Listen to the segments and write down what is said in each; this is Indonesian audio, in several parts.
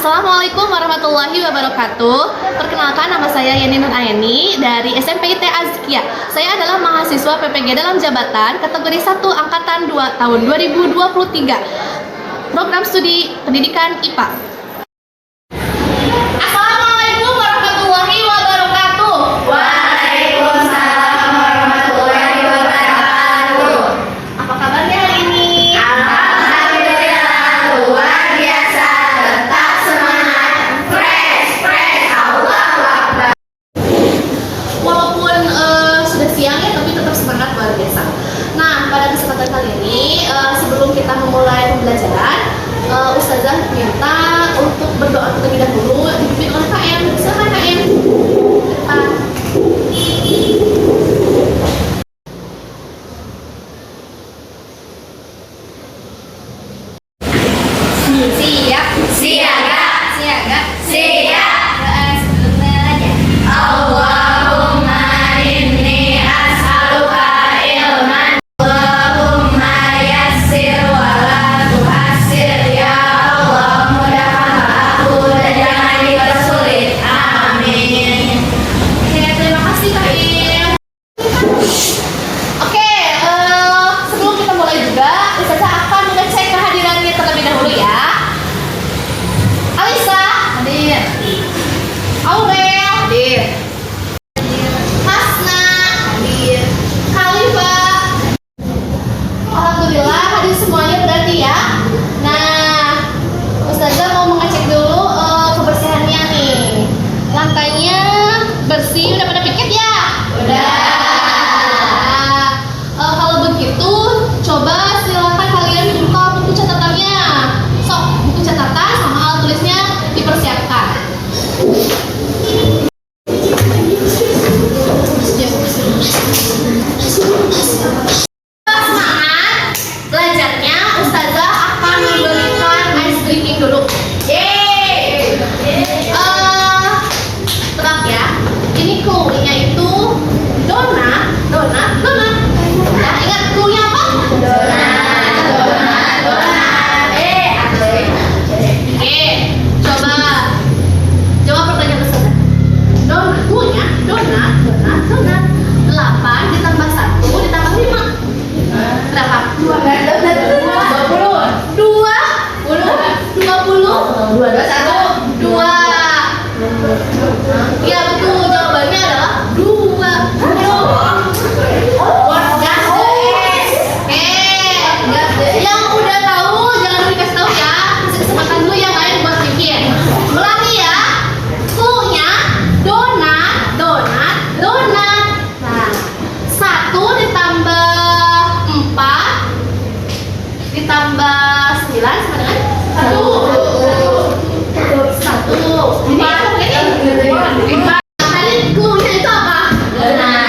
Assalamualaikum warahmatullahi wabarakatuh. Perkenalkan, nama saya Yani Nur Aini dari SMPIT Azkia. Saya adalah mahasiswa PPG dalam jabatan kategori 1 angkatan 2 tahun 2023. Program studi pendidikan IPA. Assalamualaikum warahmatullahi wabarakatuh. Waalaikumsalam warahmatullahi wabarakatuh. Apa kabarnya hari ini? Alhamdulillah, luar biasa. Tetap semangat, fresh, Allahu Akbar. Walaupun sudah siang ya, tapi tetap semangat luar biasa. Nah, pada kesempatan kali ini, sebelum kita memulai pembelajaran, Ustazah minta untuk berdoa terlebih dahulu, dipimpin oleh KM. Silakan KM. Depan. Siap. Siaga, Siaga. siap. Doa sebelumnya aja. Allahumma inni as'aluka ilman. Allahumma yassir wa la tuhassir. Ya Allah, mudahkanlah aku dan jangan dipersulit. Amin. Oke, terima kasih KM. Oke, sebelum kita mulai juga, Ustazah akan mengecek kehadirannya terlebih dahulu ya. Alisa, hadir. Aurel, hadir. Hasna, hadir. Khalifa, alhamdulillah hadir semuanya berarti ya. Nah, Ustazah mau mengecek dulu kebersihannya nih. Lantainya bersih, udah pada piket ya? Udah. Kalau begitu, coba silakan kalian buka buku catatannya. Sok, buku catatan sama alat tulisnya dipersiapkan. Semangat belajarnya, Ustazah akan memberikan ice drinking dulu. Yeay. Tetap ya. Ini clue-nya itu donat. Ya, ingat clue-nya apa? Donat. Oke, coba pertanyaan Ustazah. Clue-nya donat. 8 ditambah 1 ditambah 5. Berapa? 2. Ya betul, jawabannya adalah 2. Yang udah tahu jangan dikasih tahu ya. Kasih kesempatan dulu yang lain buat mikir. Ulangi ya. Clue-nya donat. Nah, 1 ditambah 4 ditambah 9 sama dengan 1. Tadi clue-nya itu apa? Donat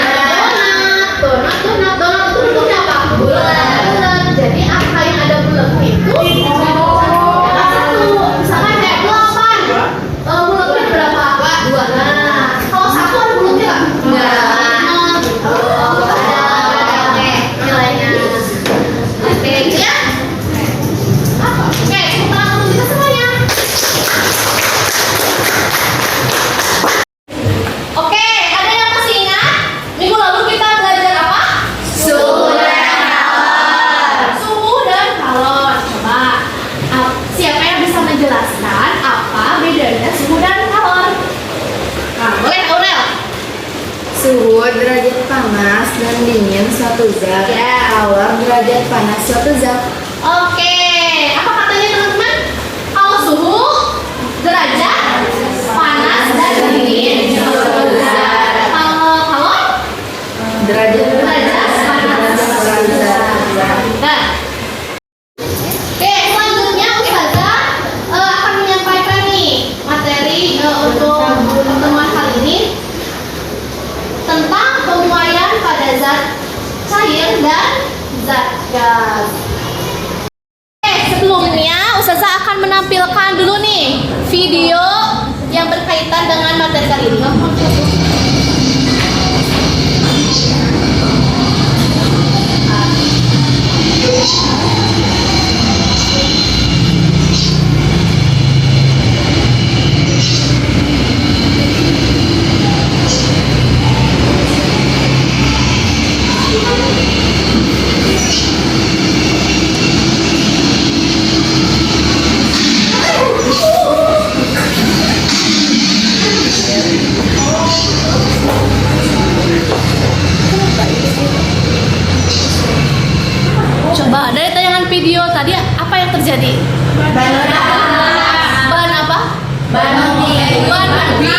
itu bentuknya apa? Bulat. Jadi angka yang ada bulatnya itu satu. Misalkan kayak 8, bulatnya berapa? 2. Nah, kalau 1 ada bulatnya nggak? Gitu. Oke, nilainya. Oke, ya. Oke, tepuk tangan untuk kita semuanya. Oke, ada yang masih ingat? Minggu lalu kita belajar apa? Suhu dan kalor. Coba, siapa yang bisa menjelaskan apa bedanya suhu dan kalor? Nah, boleh Aurel. Suhu derajat panas dan dingin suatu zat. Ya. Kalor derajat panas suatu zat. Oke, apa katanya teman-teman? Kalau suhu, derajat, panas dan dingin. Kalau kalor, Derajat derajat, panas. Nah, oke, selanjutnya Ustazah akan menyampaikan nih materi untuk pertemuan kali ini tentang pemuaian pada zat cair dan zat gas. Sebelumnya Ustazah akan menampilkan dulu nih video yang berkaitan dengan materi kali ini. Ban apa? Ban mobil. Ban mobil.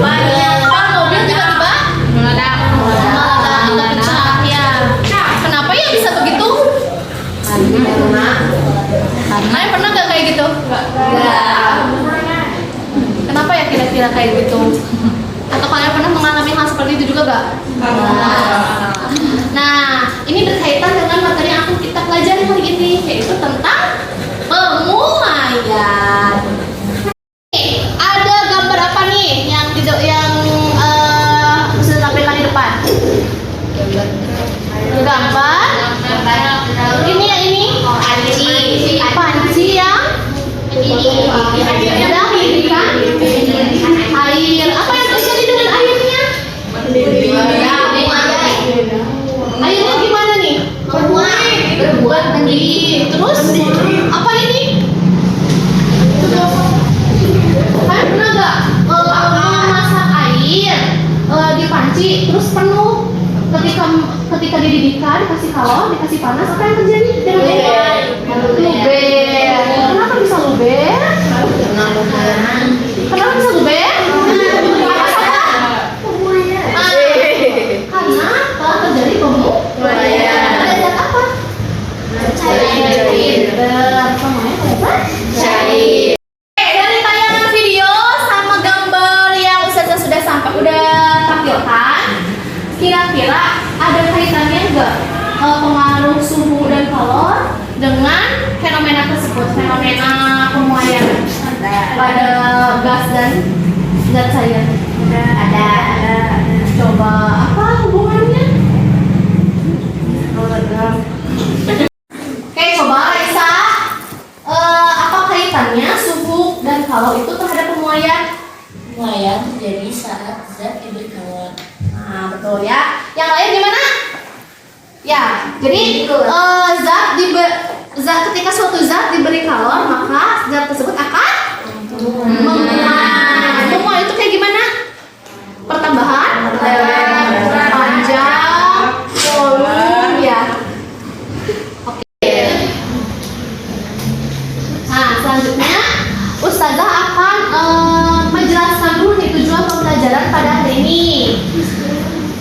Ban mobil tiba-tiba Meledak. meledak atau pecah ya. Kenapa ya bisa begitu? Kalian pernah nggak kayak gitu? Kenapa ya kira-kira kayak gitu? Atau kalian pernah mengalami hal seperti itu juga gak? Nah, ini berkaitan dengan materi yang akan kita pelajari hari ini, yaitu tentang pemulaian. Nih, ada gambar apa nih yang sudah tampilkan di depan? Gambar. Ini ya ini. Panci yang sedang didirikan. Air. Apa yang terjadi dengan airnya? Airnya gimana nih? Berbuat mendidih. Terus apa ini? Kalian pernah nggak memasak air di panci terus penuh? Ketika dididihkan, dikasih kalor, dikasih panas, apa yang terjadi dengan air? Luber. Kenapa bisa luber? Kenapa bisa luber? Karena telah terjadi pemulaian. Ada zat apa? Cair. Cair. Dari tayangan video sama gambar yang Ustazah sudah tampilkan, kira-kira ada kaitannya enggak pengaruh suhu dan kalor dengan fenomena tersebut, fenomena pemulaian pada gas dan zat cair? Ada. Coba apa hubungannya? Oke, coba Raisa, apa kaitannya suhu dan kalor itu terhadap pemulaian? Pemulaian terjadi saat zat diberi kalor. Nah, betul ya. Yang lain gimana? Ya, jadi zat ketika suatu zat diberi kalor, maka zat tersebut akan menguap. Menguap itu kayak gimana? Pertambahan, panjang, volume ya. Oke. Nah, selanjutnya Ustazah akan menjelaskan dulu nih tujuan pembelajaran pada hari ini.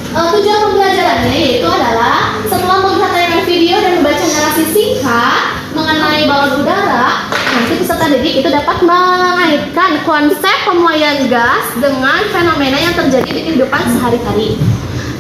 Tujuan pembelajarannya yaitu adalah setelah melihat tayangan video dan membaca narasi singkat mengenai balon udara, nanti peserta didik itu dapat mengaitkan konsep pemulaian gas dengan fenomena yang terjadi di kehidupan sehari-hari.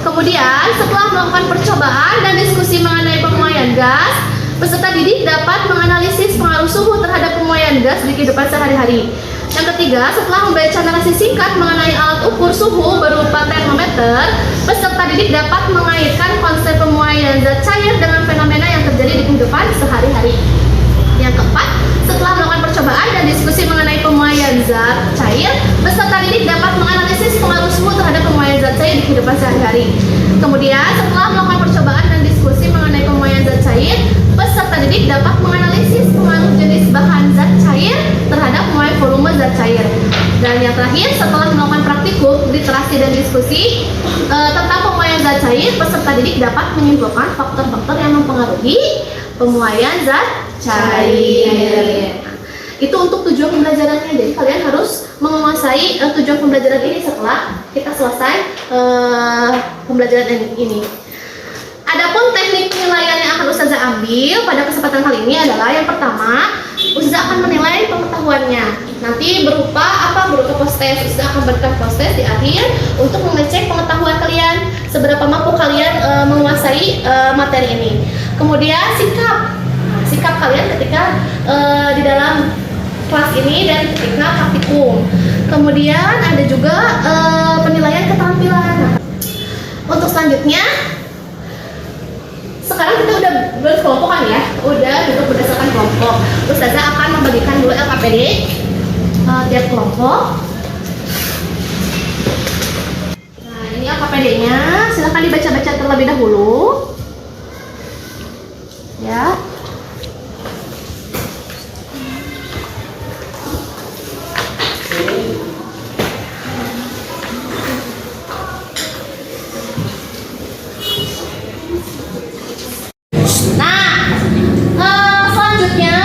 Kemudian setelah melakukan percobaan dan diskusi mengenai pemulaian gas, peserta didik dapat menganalisis pengaruh suhu terhadap pemulaian gas di kehidupan sehari-hari. Yang ketiga, setelah membaca narasi singkat mengenai alat ukur suhu berupa termometer, peserta didik dapat mengaitkan konsep pemulaian zat cair dengan fenomena yang terjadi di kehidupan sehari-hari. Yang keempat, setelah melakukan percobaan dan diskusi mengenai pemulaian zat cair, peserta didik dapat menganalisis pengaruh suhu terhadap pemulaian zat cair di kehidupan sehari-hari. Kemudian, setelah melakukan percobaan dan diskusi mengenai pemulaian zat cair, peserta didik dapat menganalisis pengaruh jenis bahan zat cair terhadap mulai volume zat cair. Dan yang terakhir, setelah melakukan praktikum, literasi dan diskusi tentang pemulaian zat cair, peserta didik dapat menyimpulkan faktor-faktor yang mempengaruhi pemulaian zat cair. Itu untuk tujuan pembelajarannya. Jadi kalian harus menguasai tujuan pembelajaran ini setelah kita selesai pembelajaran ini. Adapun teknik penilaian yang akan Ustazah ambil pada kesempatan kali ini adalah yang pertama, Ustazah akan menilai pengetahuannya. Nanti berupa apa? Berupa post-test. Ustazah akan berikan post-test di akhir untuk mengecek pengetahuan kalian, seberapa mampu kalian menguasai materi ini. Kemudian sikap kalian ketika di dalam kelas ini dan ketika praktikum. Kemudian ada juga penilaian keterampilan. Untuk selanjutnya, sekarang kita udah berkelompokan ya, udah duduk berdasarkan kelompok. Ustazah akan membagikan dulu LKPD tiap kelompok. Nah, ini LKPD-nya, silahkan dibaca-baca terlebih dahulu. Ya. Nah, selanjutnya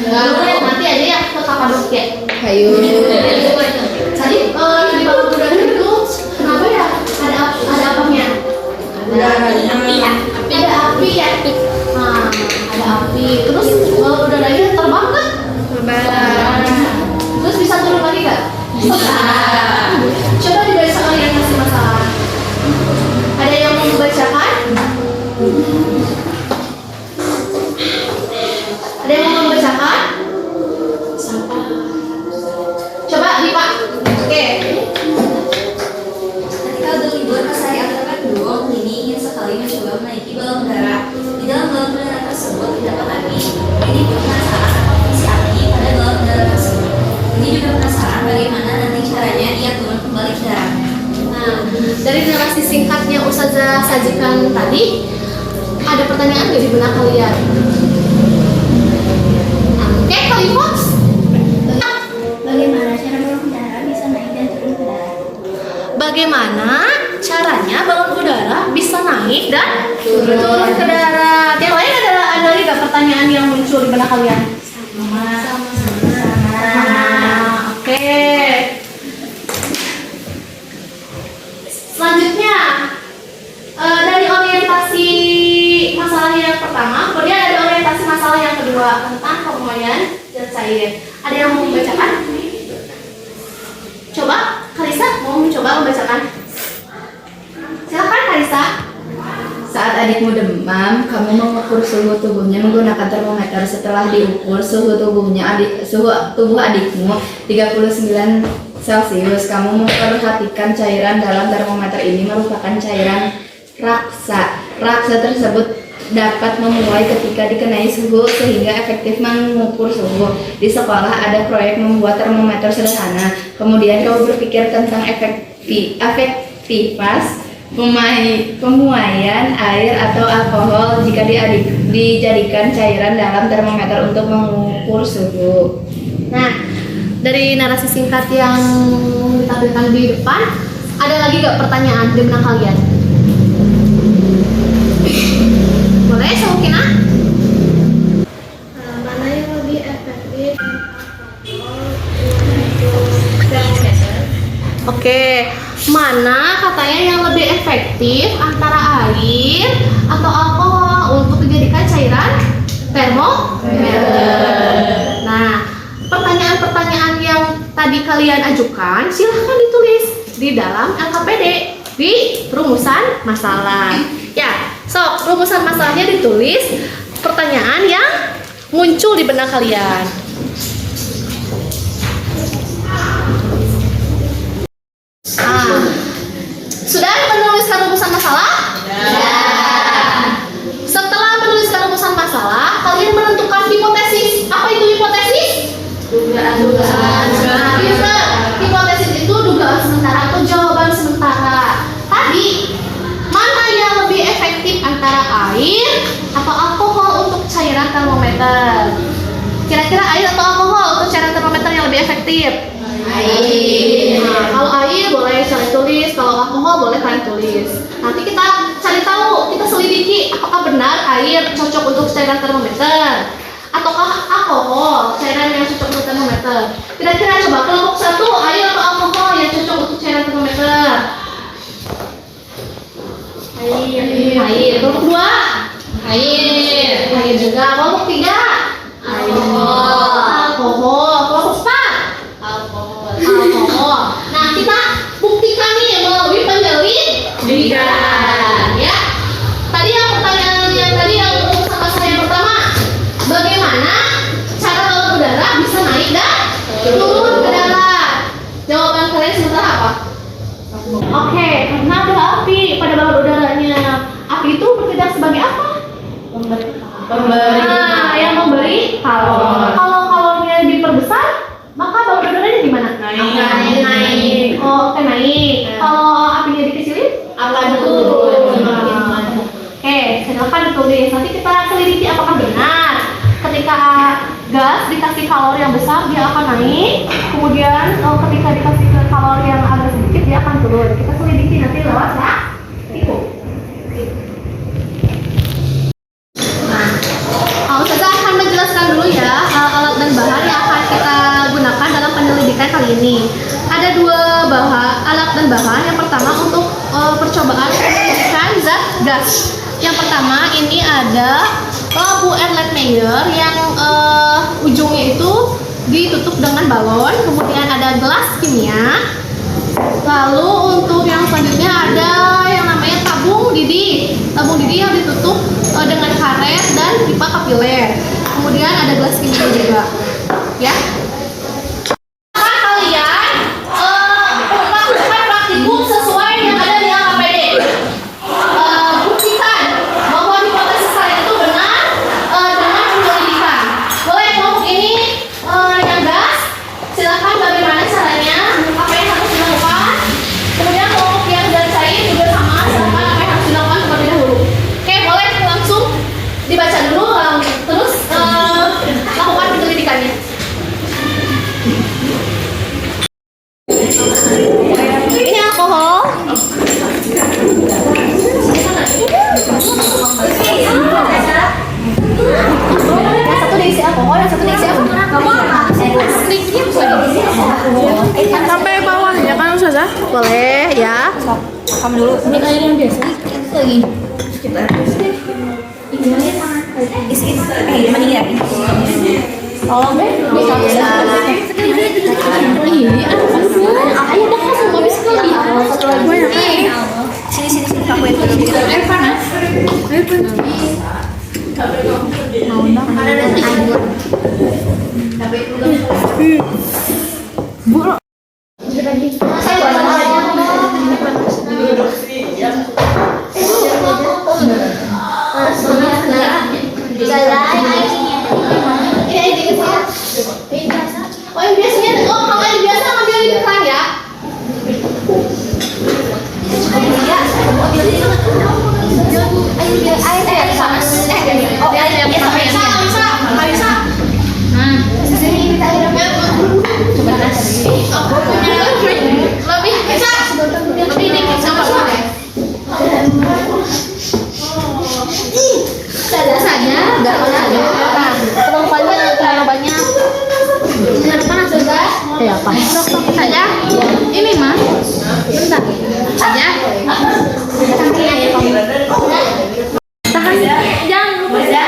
Nanti aja ya ke Kapadokia. Hayu. Tadi di balon udara itu kenapa ya? Ada apanya? Ada api ya. Nah, ada api. Terus balon udaranya terbang kan? Terbang. Terus bisa turun lagi nggak? Bisa. Coba dibacakan yang kasih masalah. Ada yang mau membacakan? Ada yang mau membacakan? Coba Dipa. Oke. Ketika berlibur ke Sari Afrika Dulu, Lini ingin sekali mencoba menaiki balon udara. Di dalam balon udara tersebut terdapat api. Lini pun penasaran apa fungsi api pada balon udara tersebut. Lini juga penasaran bagaimana nanti caranya ia turun kembali ke darat. Nah, dari narasi singkatnya Ustazah sajikan tadi, ada pertanyaan nggak di benak kalian? Oke, kali Fox. Bagaimana cara balon udara bisa naik dan turun ke darat? Bagaimana caranya balon udara bisa naik dan turun ke darat? Yang lain ada lagi nggak pertanyaan yang muncul di benak kalian? Oke. Selanjutnya dari orientasi masalah yang pertama, kemudian ada orientasi masalah yang kedua tentang permukaan zat cair. Ada yang mau membacakan? Coba, Karisa mau mencoba membacakan? Silakan Karisa. Saat adikmu demam, kamu mengukur suhu tubuhnya menggunakan termometer. Setelah diukur suhu tubuh adikmu 39 Celcius, kamu memperhatikan cairan dalam termometer ini merupakan cairan raksa. Raksa tersebut dapat memulai ketika dikenai suhu sehingga efektif mengukur suhu. Di sekolah ada proyek membuat termometer sederhana. Kemudian kamu berpikir tentang efektivitas pemuaian air atau alkohol jika dijadikan cairan dalam termometer untuk mengukur suhu. Nah, dari narasi singkat yang ditampilkan di depan, ada lagi nggak pertanyaan di benak kalian? Boleh, Sokina? Mana yang lebih efektif? Oke, mana katanya yang lebih efektif antara air atau alkohol untuk dijadikan cairan termometer? Nah, pertanyaan-pertanyaan yang tadi kalian ajukan silahkan ditulis di dalam LKPD di rumusan masalah. Ya, sok rumusan masalahnya ditulis pertanyaan yang muncul di benak kalian. Sudah menuliskan rumusan masalah? Ya. Setelah menuliskan rumusan masalah, kalian menentukan hipotesis. Apa itu hipotesis? Dugaan. Nah, hipotesis itu dugaan sementara atau jawaban sementara. Tadi, mana yang lebih efektif antara air atau alkohol untuk cairan termometer? Kira-kira air atau alkohol untuk cairan termometer yang lebih efektif? Air. Nah, kalau air boleh kalian tulis, kalau alkohol boleh kalian tulis. Nanti kita cari tahu, kita selidiki apakah benar air cocok untuk cairan termometer ataukah alkohol cairan yang cocok untuk termometer. Kira-kira coba kelompok 1 air atau alkohol yang cocok untuk cairan termometer? Air. Air. Kelompok 2? Air. Air juga. Kelompok 3? Alkohol. Alkohol. Kelompok 4? Alkohol. Nah, kita buktikan nih melalui penyelidikan, ya. Tadi yang pertanyaan yang tadi yang sama saya yang pertama, bagaimana cara balon udara bisa naik dan turun ke darat? Jawaban kalian sementara apa? Oke, karena ada api pada balon udaranya. Api itu bertindak sebagai apa? Nah, yang memberi kalor. Kalau kalornya diperbesar, maka balon udaranya gimana? Naik. Oh, oke, naik. Kalau apinya dikecilin, akan turun. Oke, silakan ditulis. Nanti kita selidiki apakah benar ketika gas dikasih kalor yang besar dia akan naik. Kemudian ketika dikasih kalor yang agak sedikit dia akan turun. Kita selidiki nanti lewat ya. Itu. Ustazah akan menjelaskan dulu ya alat kita kali ini. Ada dua alat dan bahan. Yang pertama untuk percobaan penyelidikan zat gas. Yang pertama ini ada lampu Erlenmeyer yang ujungnya itu ditutup dengan balon. Kemudian ada gelas kimia. Lalu untuk yang selanjutnya ada yang namanya tabung didih. Tabung didih yang ditutup dengan karet dan pipa kapiler. Kemudian ada gelas kimia juga. Ya. Kalian melakukan praktikum sesuai yang ada di AKPD. Buktikan bahwa hipotesis kalian itu benar dengan penyelidikan. Boleh kelompok ini yang gas, silakan bagaimana caranya, apa yang harus dilakukan. Kemudian kelompok yang zat cair juga sama, silakan apa yang harus dilakukan terlebih dahulu. Oke, boleh langsung dibaca dulu, terus lakukan penyelidikannya. Ini alkohol. Yang satu diisi alkohol, yang satu diisi apa? Sampai bawah ya kan Ustazah? Boleh ya. Kamu dulu. Ini air yang biasa. Lagi. Sekitar. Mending ya. Tolong deh. Bisa aku udah kasih habis sekali. Sini aku yang air panas. Air panas. Mau dong. Oh yang biasanya, kalau yang biasa ngambil di depan ya. Lebih dikit sama boleh. Saja, enggak saja. Terlalu banyak. Jangan panas juga. Ya panas. Saja. Ini mah. Bentar. Saja. Tahan. Jangan lupa ya.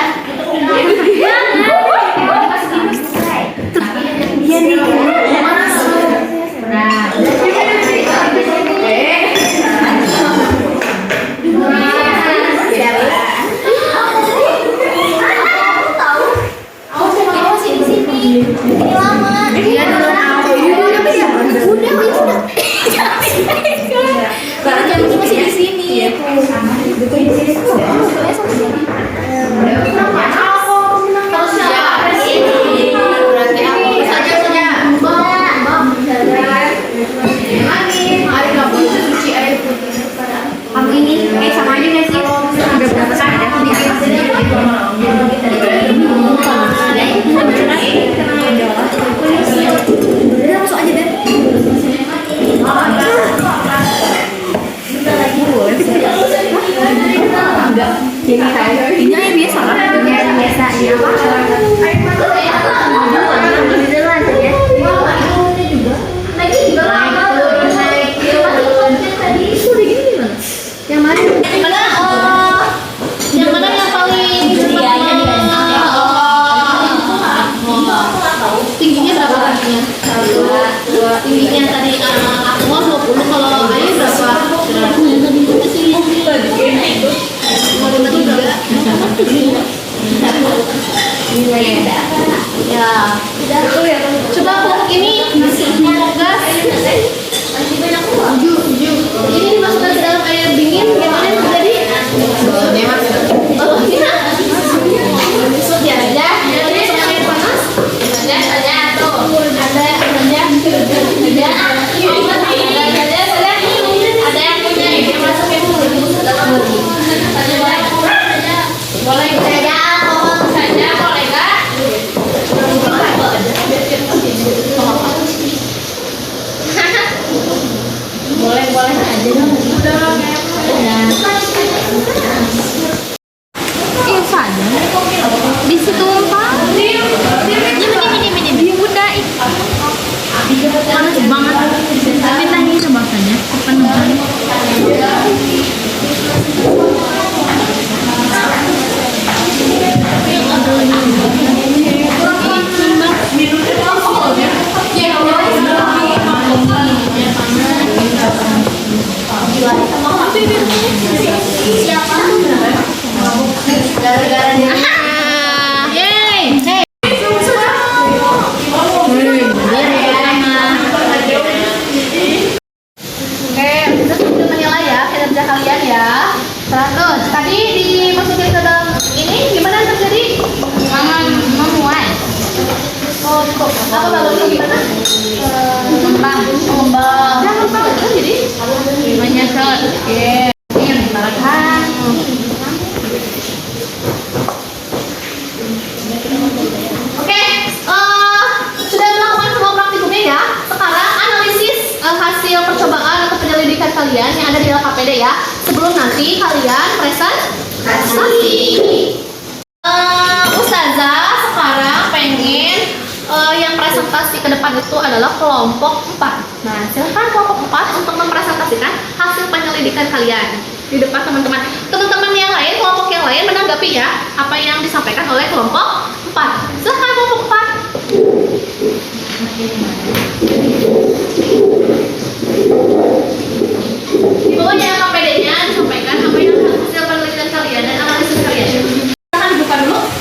Tingginya berapa tingginya? Tingginya tadi aqua 20, kalau air berapa? Ya. Coba kelompok ini kelompok gas. Ini dimasukkan ke dalam air dingin, gimana yang terjadi? Oh iya. Ya aja. Ini sama air panas. Saja tuh. Ada yang punya ini masukin boleh saja alkohol saja, boleh nggak? boleh aja dong. Saja di situ Pak. Ini kelompok. Apa balonnya gimana? Mengembang. Ya, mengembang. Jadi banyak kan. Oke. Ini bahan. Oke, sudah melakukan semua praktikumnya ya. Sekarang analisis hasil percobaan atau penyelidikan kalian yang ada di LKPD ya. Sebelum nanti kalian presentasi. Ustazah sekarang pengen yang presentasi ke depan itu adalah kelompok 4. Nah, silakan kelompok 4 untuk mempresentasikan hasil penyelidikan kalian di depan teman-teman. Teman-teman yang lain, kelompok yang lain menanggapi ya apa yang disampaikan oleh kelompok 4. Silakan kelompok 4. Di bawahnya KPD-nya disampaikan apa yang hasil penelitian kalian dan analisis kalian. Silakan dibuka dulu.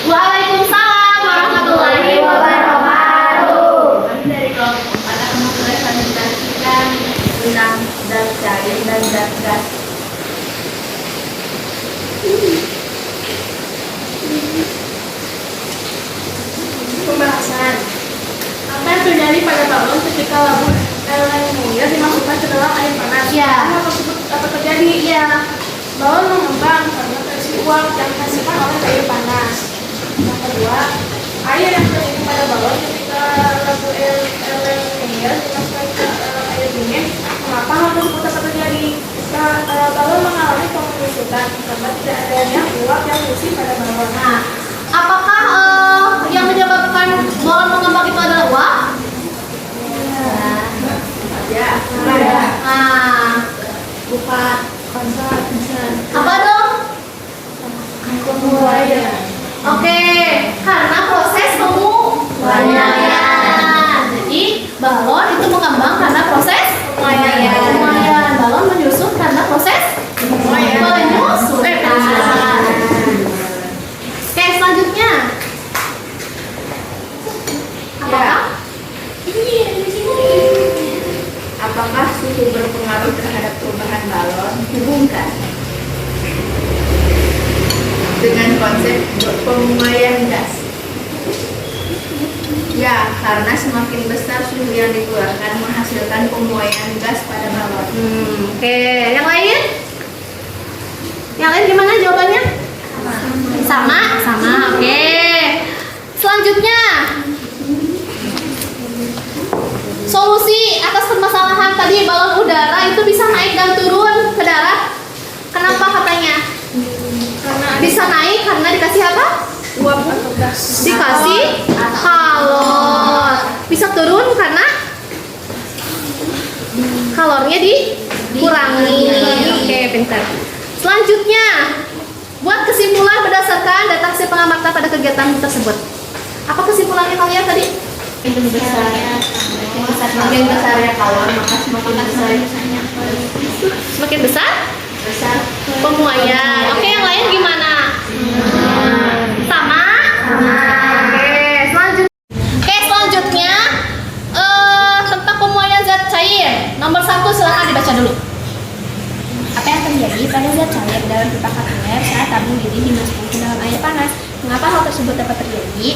Waalaikumsalam warahmatullahi wabarakatuh. Kami dari kelompok 4 akan mempresentasikan tentang zat cair dan zat gas. Pembahasan. Apa yang terjadi pada balon ketika labun air dimasukkan ke dalam air panas? Ya. Hal tersebut dapat terjadi. Iya. Balon mengembang karena terisi uap yang dihasilkan oleh air panas. Yang kedua, air yang terjadi pada balon ketika labun air dimasukkan ke air dingin. Mengapa hal tersebut dapat terjadi? Balon mengalami pembusukan karena tidak adanya uap yang diisi pada balon. Nah, apakah yang menyebabkan balon mengembang itu adalah uap? Ya. Nah, Bukan. apa dong? Kemudian. Oke, karena proses penguaian. Jadi balon itu mengembang karena proses penguaian. Balon menyusut karena proses penyusutan. Oke, selanjutnya. Apakah? Apakah suhu berpengaruh terhadap perubahan balon? Hubungkan dengan konsep penguaian gas. Ya, karena semakin besar suhu yang dikeluarkan menghasilkan penguaian gas pada balon. Oke, yang lain? Yang lain gimana jawabannya? Sama. Oke. Selanjutnya, solusi atas permasalahan tadi balon udara itu bisa naik dan turun ke darat. Kenapa katanya? Karena Bisa naik karena dikasih apa? uap atau gas. Dikasih kalor. Bisa turun karena kalornya dikurangi. Oke, pintar. Selanjutnya, buat kesimpulan berdasarkan data hasil pengamatan pada kegiatan tersebut. Apa kesimpulannya kalian tadi? Semakin besarnya kalor, maka semakin Semakin besar besar penguaian. Oke, yang lain gimana? Sama? Oke, selanjutnya tentang pemuaian zat cair. Nomor 1 silahkan dibaca dulu. Apa yang terjadi pada zat cair dalam pipa kapiler saat tabung lilin dimasukkan ke dalam air panas? Mengapa hal tersebut dapat terjadi?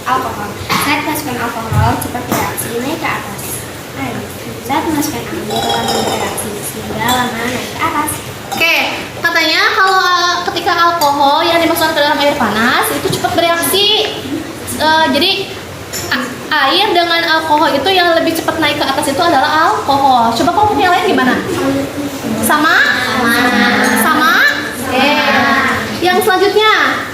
Alkohol. Saat masukkan alkohol cepat bereaksi naik ke atas. Air. Saat masukkan air lama bereaksi sehingga lama naik ke atas. Oke, katanya kalau ketika alkohol yang dimasukkan ke dalam air panas itu cepat bereaksi. Jadi air dengan alkohol itu yang lebih cepat naik ke atas itu adalah alkohol. Coba kelompok yang lain gimana? Sama? Sama? Oke. Yang selanjutnya,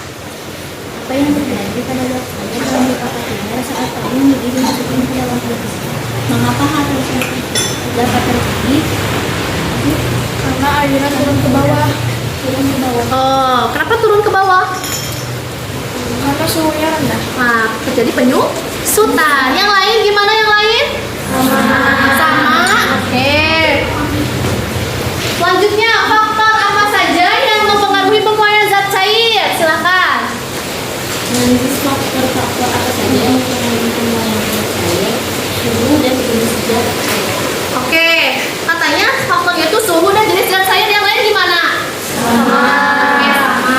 Apa yang terjadi pada zat cair dalam pipa kapiler saat tabung lilin dimasukkan ke dalam air panas? Mengapa hal tersebut dapat terjadi? Karena airnya turun ke bawah. kenapa turun ke bawah? Karena suhunya rendah. Nah, terjadi penyusutan. Yang lain gimana yang lain? Sama. Oke. Selanjutnya, faktor apa saja yang mempengaruhi pemuaian zat cair? Silakan. Analisis faktor-faktor apa saja yang mempengaruhi pemuaian zat cair, suhu dan jenis zat cair. Oke, katanya faktornya itu suhu dan jenis zat cair. Yang lain gimana? Sama. Oke, sama.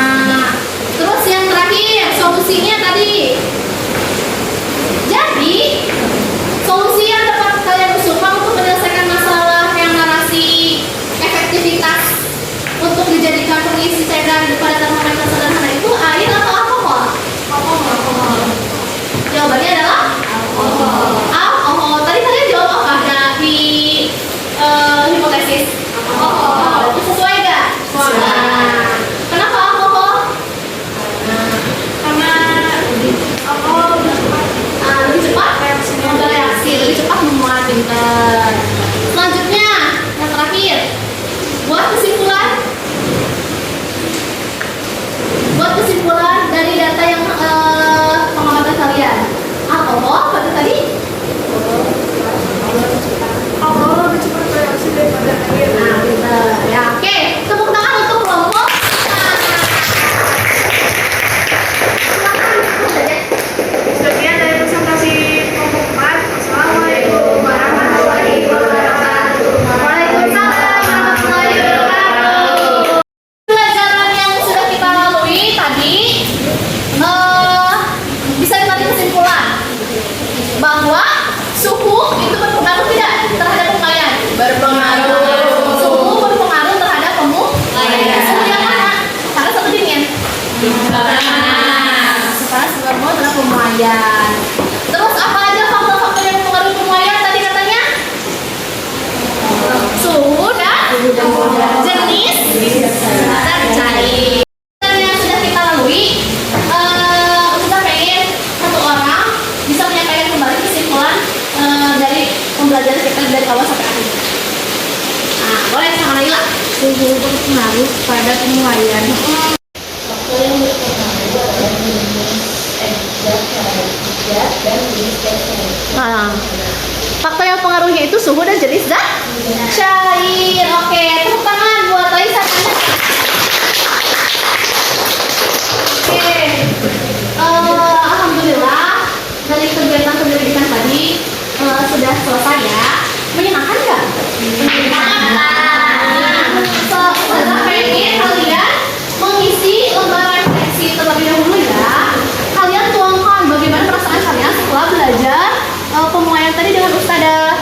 Nah, pinter. Ya, oke. Tepuk tangan untuk kelompok. Sekian dari presentasi kelompok 4. Assalamualaikum warahmatullahi wabarakatuh. Waalaikumsalam warahmatullahi wabarakatuh. Pelajaran yang sudah kita lalui tadi bisa ditarik kesimpulan bahwa suhu itu berpengaruh tidak terhadap pengayaan? Berpengaruh. Suhu berpengaruh terhadap pengayaan. Suhu yang mana? Panas atau dingin? Panas. Panas berpengaruh terhadap pengayaan. Terus apa aja faktor-faktor yang mempengaruhi pengayaan tadi katanya? Suhu dan jenis zat cair. Yang sudah kita lalui, kita pengen satu orang bisa menyampaikan kembali kesimpulan dari pembelajaran kita dari awal sampai akhir. Nah, boleh sama Naila. Suhu berpengaruh pada penguraian. Nah, faktor yang mempengaruhinya itu suhu dan jenis zat cair. Oke, tepuk tangan buat Raisa. Oke, alhamdulillah dari kegiatan pendidikan tadi sudah selesai ya. Menyenangkan nggak? Menyenangkan. Saya pengen kalian mengisi lembaran refleksi terlebih dahulu ya. Kalian tuangkan bagaimana perasaan kalian setelah belajar pemuaian tadi dengan Ustadzah.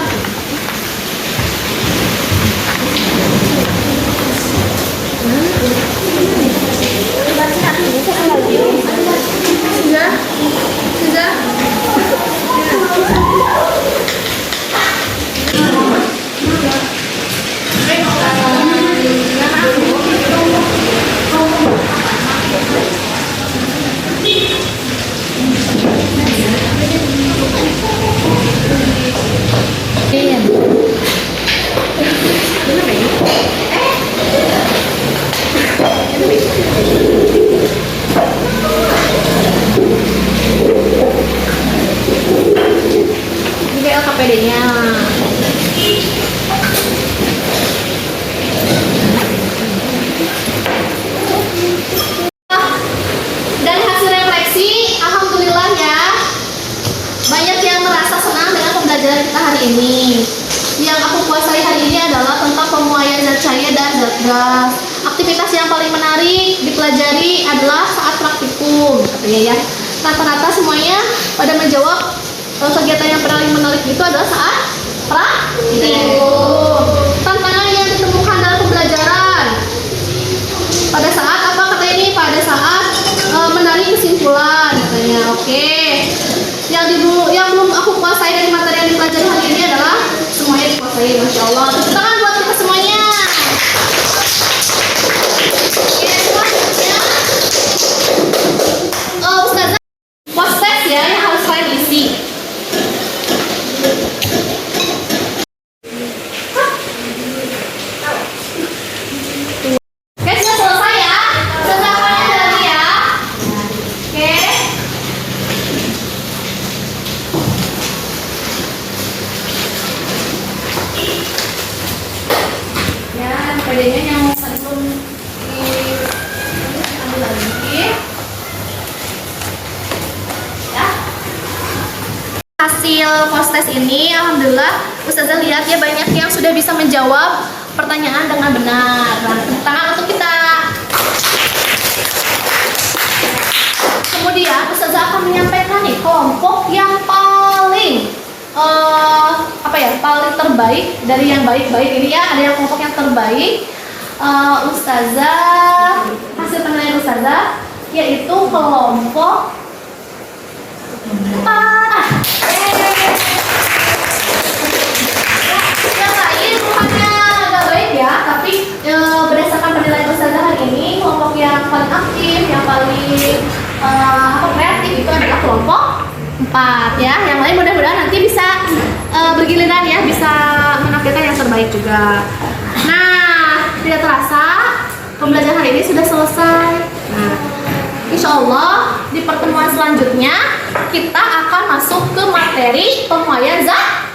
Sudah. Ini LKPD-nya. Dari hasil refleksi, alhamdulillah ya, banyak yang merasa senang dengan pembelajaran kita hari ini. Yang aku kuasai hari ini adalah tentang pemuaian zat cair dan zat gas. Aktivitas yang paling menarik dipelajari adalah saat praktikum, katanya ya. Rata-rata semuanya pada menjawab kegiatan yang paling menarik itu adalah saat praktikum. Tantangan yang ditemukan dalam pembelajaran pada saat apa kata ini? Pada saat menarik kesimpulan, katanya. Oke. Yang belum aku kuasai dari materi yang dipelajari hari ini adalah semuanya dikuasai, masya Allah. Tepuk tangan buat kita semuanya. Oke, selanjutnya Ustazah post test ya yang harus kalian isi. Oke, sudah selesai ya. Sudah kalian lagi ya. Oke. Ya, PD-nya yang tadi belum diambil lagi. Ya. Hasil post test ini, alhamdulillah, Ustazah lihat ya banyak yang sudah bisa menjawab pertanyaan dengan benar. Nah, tepuk tangan untuk kita. Kemudian Ustazah akan menyampaikan nih kelompok yang paling paling terbaik dari yang baik-baik ini ya. Ada yang kelompok yang terbaik. Ustazah hasil penilaian Ustazah yaitu kelompok 4. Yang lain bukannya nggak baik ya, tapi berdasarkan penilaian Ustazah hari ini kelompok yang paling aktif, yang paling kreatif itu adalah kelompok 4 ya. Yang lain mudah-mudahan nanti bisa bergiliran ya, bisa menampilkan yang terbaik juga. Nah, tidak terasa pembelajaran hari ini sudah selesai. Nah, insya Allah di pertemuan selanjutnya kita akan masuk ke materi pemuaian zat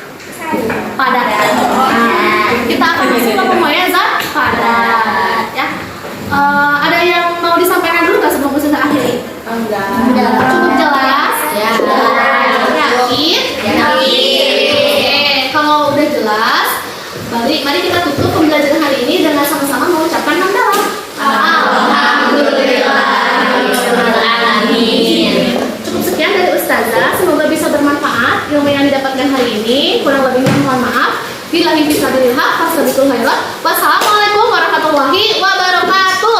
Padat. Nah, kita akan masuk ke pemain zat padat ya. Ada yang mau disampaikan dulu nggak sebelum Ustazah akhiri? Enggak. Cukup jelas? Ya. Yakin? Oke. Kalau udah jelas, mari kita tutup pembelajaran hari ini dengan sama-sama mengucapkan hamdalah. Alhamdulillahirobbilalamin. Cukup sekian dari Ustazah. Semoga bisa bermanfaat ilmu yang didapatkan hari ini. Kurang lebihnya mohon maaf. Billahi fisabilillah, fastabiqul khairat. Wassalamualaikum warahmatullahi wabarakatuh.